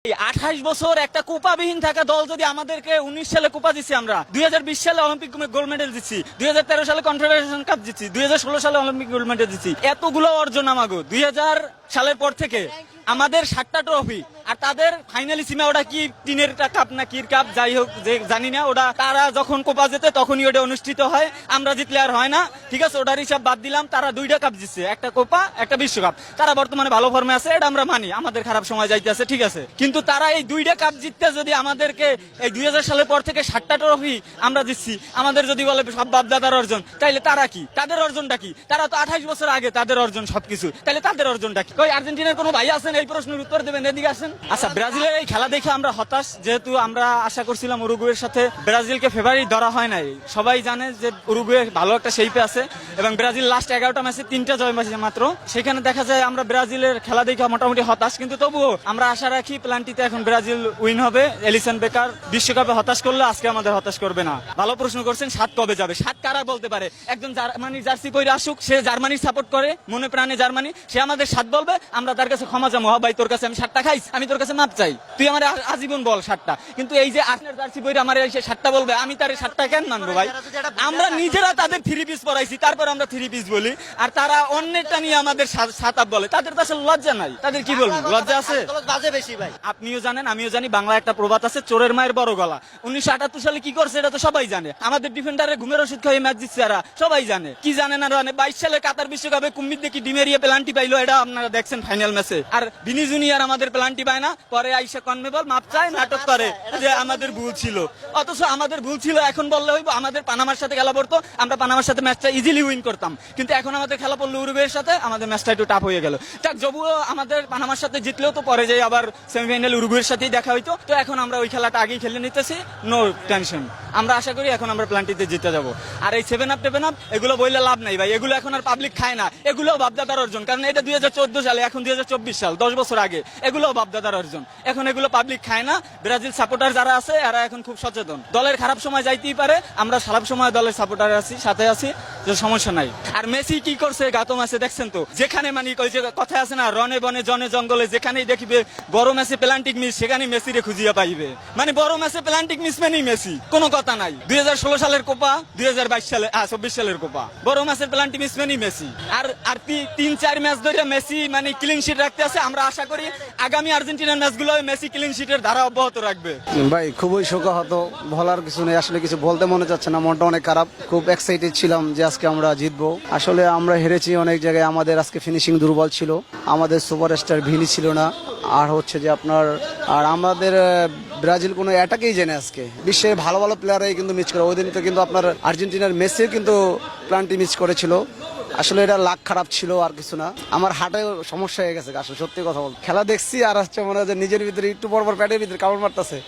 28 বছর একটা কোপাবিহীন থাকা দল যদি আমাদেরকে 19 সালে কোপা দিচ্ছি, আমরা 2020 সালে অলিম্পিক গোল্ড মেডেল দিচ্ছি, 2013 সালে কনফেডারেশন কাপ জিতছি, 2016 সালে অলিম্পিক গোল্ড মেডেল দিচ্ছি, এতগুলো অর্জন আমাগো 2000 সালের পর থেকে আমাদের 7টা ট্রফি। আর তাদের ফাইনালি সীমা ওটা কি টিনের কাপ না কির কাপ, যাই হোক যে জানি না, ওটা তারা যখন কোপা জেতে তখনই ওটা অনুষ্ঠিত হয়, আমরা জিতলে আর হয় না। ঠিক আছে, ওটার হিসাব বাদ দিলাম। তারা 2টা কাপ জিতছে, একটা কোপা একটা বিশ্বকাপ। তারা বর্তমানে ভালো ফর্মে আছে, এটা আমরা মানি। আমাদের খারাপ সময় যাইতে আছে, ঠিক আছে, কিন্তু তারা এই 2টা কাপ জিততে যদি আমাদেরকে এই 2000 সালের পর থেকে 7টা ট্রফি আমরা জিতছি, আমাদের যদি বলে সব বাপদাদার অর্জন, তাইলে তারা কি, তাদের অর্জনটা কি? তারা তো 28 বছর আগে তাদের অর্জন সবকিছু, তাহলে তাদের অর্জনটা কি? কই আর্জেন্টিনার কোনো ভাই আছেন এই প্রশ্নের উত্তর দেবেন? এদিকে আসেন। আচ্ছা, ব্রাজিলের এই খেলা দেখে আমরা হতাশ, যেহেতু আমরা আশা করছিলাম উরুগুয়ের সাথে ব্রাজিলকে ফেভারিট ধরা হয় নাই। সবাই জানে যে উরুগুয়ে ভালো একটা শেপে আছে এবং ব্রাজিল লাস্ট 11টা ম্যাচে 3টা জয় পাইছে মাত্র। সেখানে দেখা যায় আমরা ব্রাজিলের খেলা দেখে মোটামুটি হতাশ, কিন্তু তবুও আমরা আশা রাখি প্ল্যানটিতে এখন ব্রাজিল উইন হবে। এলিসন বেকার বিশ্বকাপে হতাশ করলে আজকে আমাদের হতাশ করবে না। ভালো প্রশ্ন করছেন। 7 কবে যাবে? 7 কারা বলতে পারে? একজন জার্মানির জার্সি পরে আসুক, সে জার্মানির সাপোর্ট করে মনে প্রাণে জার্মানি, সে আমাদের 7 বলবে, আমরা তার কাছে ক্ষমা চাবো। ভাই তোর কাছে আমি 7টা খাইছি, আমি তোর কাছে মাপ চাই, তুই আমার আজীবন বল 7টা। কিন্তু এই যে আপনার জার্সি পরে আমার এসে 7টা বলবে, আমি তার 7টা কেন মানবো ভাই? আমরা নিজেরা তাদের 3 পিস পরাইছি, তারপর আমরা 3 পিস বলি, আর তারা অন্যটা নিয়ে আমাদের 7 বলে। তাদের তো আসলে লজ্জা নাই। তাদের কি বলবো, লজ্জা আছে? আপনিও জানেন, আমিও জানি, বাংলা একটা প্রবাদ আছে, চোরের মায়ের বড় গলা। 1978 সালে কি করছে এটা তো সবাই জানে। আমাদের ডিফেন্ডারের ঘুমের ওষুধ খাইয়ে ম্যাচ জিতছে, এরা সবাই জানে। কি জানে না জানে? 22 সালে কাতার বিশ্বকাপে কুম্মির দেখি ডিমেরিয়া পেনাল্টি পাইলো, এটা আপনারা দেখছেন ফাইনাল ম্যাচে। আর বিনি জুনিয়র আমাদের পেনাল্টি পায় না, পরে আইসা কনমেবল মাপ চায়, নাটক করে যে আমাদের ভুল ছিল। অথচ আমাদের ভুল ছিল এখন বললে হইব। আমাদের পানামার সাথে খেলা পড়তো, আমরা পানামার সাথে ম্যাচটা ইজিলি উইন করতাম, কিন্তু এখন আমাদের খেলা পড়লো উরুগুয়ের সাথে, আমাদের ম্যাচটা একটু টাফ হয়ে গেল। যাক, যবুও আমাদের পানামার সাথে জিতলেও তো পরে যাই আবার সেমিফাইনাল উরুগুয়ের সাথেই দেখা হইতো। তো এখন আমরা ওই খেলাটা আগেই খেলে নিতেছি, নো টেনশন। আমরা আশা করি এখন আমরা প্ল্যানটিতে জিতে যাবো। আর এই 7 আপ টেপেন আপ এগুলো বললে লাভ নাই ভাই, এগুলো এখন আর পাবলিক খায় না। এগুলো বাপদাদার অর্জন, কারণ এটা 2014 সালে, এখন 2024 সাল, 10 বছর আগে। এগুলো বাপদাদার অর্জন, এখন এগুলো পাবলিক খায় না। ব্রাজিল সাপোর্টার যারা আছে এরা এখন খুব সচেতন। দলের খারাপ সময় যাইতেই পারে, আমরা খারাপ সময় দলের সাপোর্টার আছি, সাথে আছি, যে সমস্যা নাই। আর মেসি কি করছে গাতো ম্যাচে দেখছেন তো? যেখানে মানে ওই যে কথা আছে না, রনে বনে জনে জঙ্গলে, যেখানেই দেখবে বড় ম্যাচে প্ল্যান্টিক মিস, সেখানেই মেসিরে খুঁজিয়া পাইবে। মানে বড় ম্যাচে প্ল্যান্টিক মিস মানেই মেসি, কোনো কথা নাই। 2016 সালের কোপা, 2022 সালে 24 সালের কোপা, বড় ম্যাচের প্ল্যান্টিক মিস মানেই মেসি। আর 3-4 ম্যাচ ধরে মেসি মানে ক্লিন শিট রাখতে আছে। আমরা আশা করি আগামী আর্জেন্টিনার ম্যাচগুলো মেসি ক্লিন শিটের ধারা অব্যাহত রাখবে। ভাই খুবই শোকাহত, বলার কিছু নেই। আসলে কিছু বলতে মনে যাচ্ছে না, মনটা অনেক খারাপ। খুব এক্সাইটেড ছিলাম যে আজকে আমরা জিতবো। আসলে আমরা হেরেছি অনেক জায়গায়, আমাদের আজকে ফিনিশিং দুর্বল ছিল, আমাদের সুপারস্টার ভিনি ছিল না। আর হচ্ছে যে আপনার, আর আমাদের ব্রাজিল কোনো অ্যাটাকেই জেনে আজকে বিশ্বের ভালো ভালো প্লেয়ারাই কিন্তু মিস করে। ওই দিন তো কিন্তু আপনার আর্জেন্টিনার মেসিও কিন্তু প্ল্যানটি মিস করেছিল। আসলে এটা লাক খারাপ ছিল, আর কিছু না। আমার হার্টে সমস্যা হয়ে গেছে আসলে, সত্যি কথা বলতে। খেলা দেখছি আর হচ্ছে মনে হয় নিজের ভিতরে একটু পর পেটের ভিতরে কামড় মারতেছে।